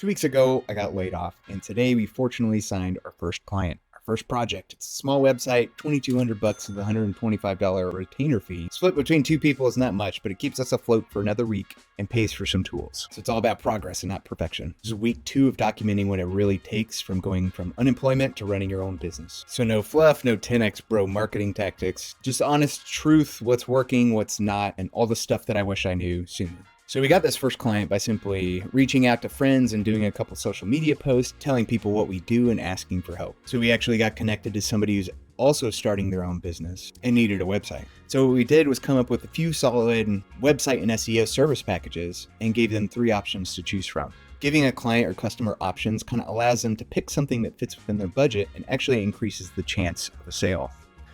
2 weeks ago, I got laid off, and today we fortunately signed our first client, our first project. It's a small website, $2,200 with a $125 retainer fee. Split between two people is not much, but it keeps us afloat for another week and pays for some tools. So it's all about progress and not perfection. This is week 2 of documenting what it really takes from going from unemployment to running your own business. So no fluff, no 10x bro marketing tactics, just honest truth, what's working, what's not, and all the stuff that I wish I knew sooner. So we got this first client by simply reaching out to friends and doing a couple social media posts, telling people what we do and asking for help. So we actually got connected to somebody who's also starting their own business and needed a website. So what we did was come up with a few solid website and SEO service packages and gave them 3 options to choose from. Giving a client or customer options kind of allows them to pick something that fits within their budget and actually increases the chance of a sale.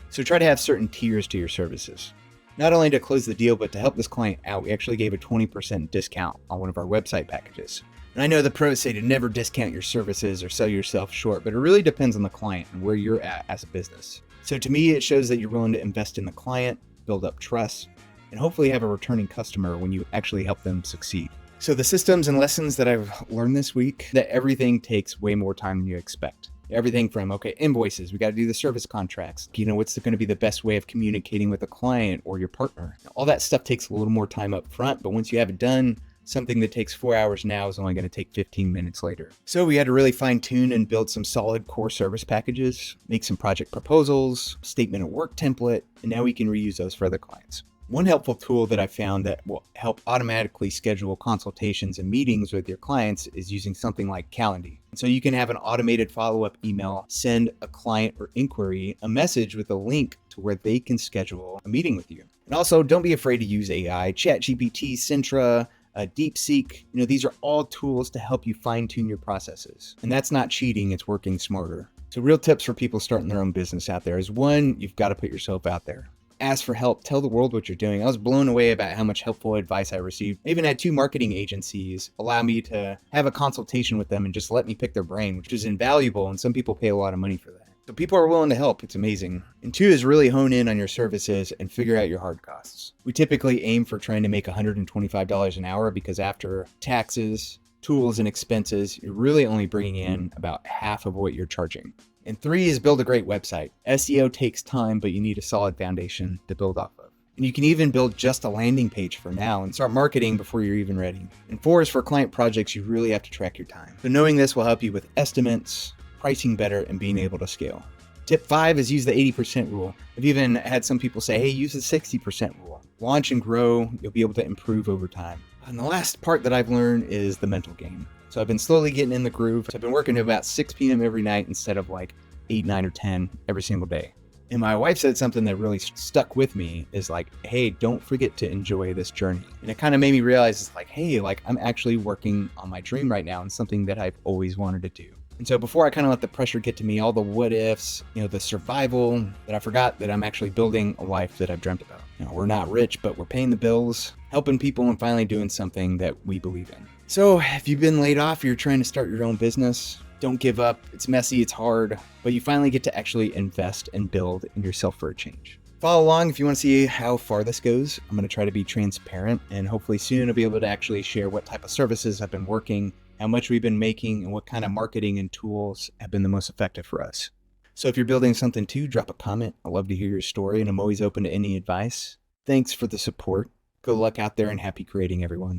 So try to have certain tiers to your services. Not only to close the deal, but to help this client out, we actually gave a 20% discount on one of our website packages. And I know the pros say to never discount your services or sell yourself short, but it really depends on the client and where you're at as a business. So to me, it shows that you're willing to invest in the client, build up trust, and hopefully have a returning customer when you actually help them succeed. So the systems and lessons that I've learned this week, that everything takes way more time than you expect. Everything from, invoices, we got to do the service contracts. What's going to be the best way of communicating with a client or your partner? All that stuff takes a little more time up front, but once you have it done, something that takes 4 hours now is only going to take 15 minutes later. So we had to really fine tune and build some solid core service packages, make some project proposals, statement of work template, and now we can reuse those for other clients. One helpful tool that I found that will help automatically schedule consultations and meetings with your clients is using something like Calendly. So you can have an automated follow-up email, send a client or inquiry a message with a link to where they can schedule a meeting with you. And also, don't be afraid to use AI, ChatGPT, Cintra, DeepSeek. These are all tools to help you fine-tune your processes. And that's not cheating, it's working smarter. So real tips for people starting their own business out there is 1, you've got to put yourself out there. Ask for help, tell the world what you're doing. I was blown away about how much helpful advice I received. I even had 2 marketing agencies allow me to have a consultation with them and just let me pick their brain, which is invaluable, and some people pay a lot of money for that. So people are willing to help. It's amazing. And 2 is really hone in on your services and figure out your hard costs. We typically aim for trying to make $125 an hour because after taxes, tools, and expenses, you're really only bringing in about half of what you're charging. And 3 is build a great website. SEO takes time, but you need a solid foundation to build off of. And you can even build just a landing page for now and start marketing before you're even ready. And 4 is for client projects, you really have to track your time. So knowing this will help you with estimates, pricing better, and being able to scale. Tip 5 is use the 80% rule. I've even had some people say, hey, use the 60% rule. Launch and grow, you'll be able to improve over time. And the last part that I've learned is the mental game. So I've been slowly getting in the groove. So I've been working to about 6 p.m. every night instead of 8, 9, or 10 every single day. And my wife said something that really stuck with me is hey, don't forget to enjoy this journey. And it kind of made me realize I'm actually working on my dream right now and something that I've always wanted to do. And so before I kind of let the pressure get to me, all the what ifs, the survival, that I forgot that I'm actually building a life that I've dreamt about. We're not rich, but we're paying the bills, helping people, and finally doing something that we believe in. So if you've been laid off, you're trying to start your own business, don't give up. It's messy, it's hard, but you finally get to actually invest and build in yourself for a change. Follow along if you want to see how far this goes. I'm going to try to be transparent, and hopefully soon I'll be able to actually share what type of services I've been working, how much we've been making, and what kind of marketing and tools have been the most effective for us. So if you're building something too, drop a comment. I'd love to hear your story, and I'm always open to any advice. Thanks for the support. Good luck out there and happy creating, everyone.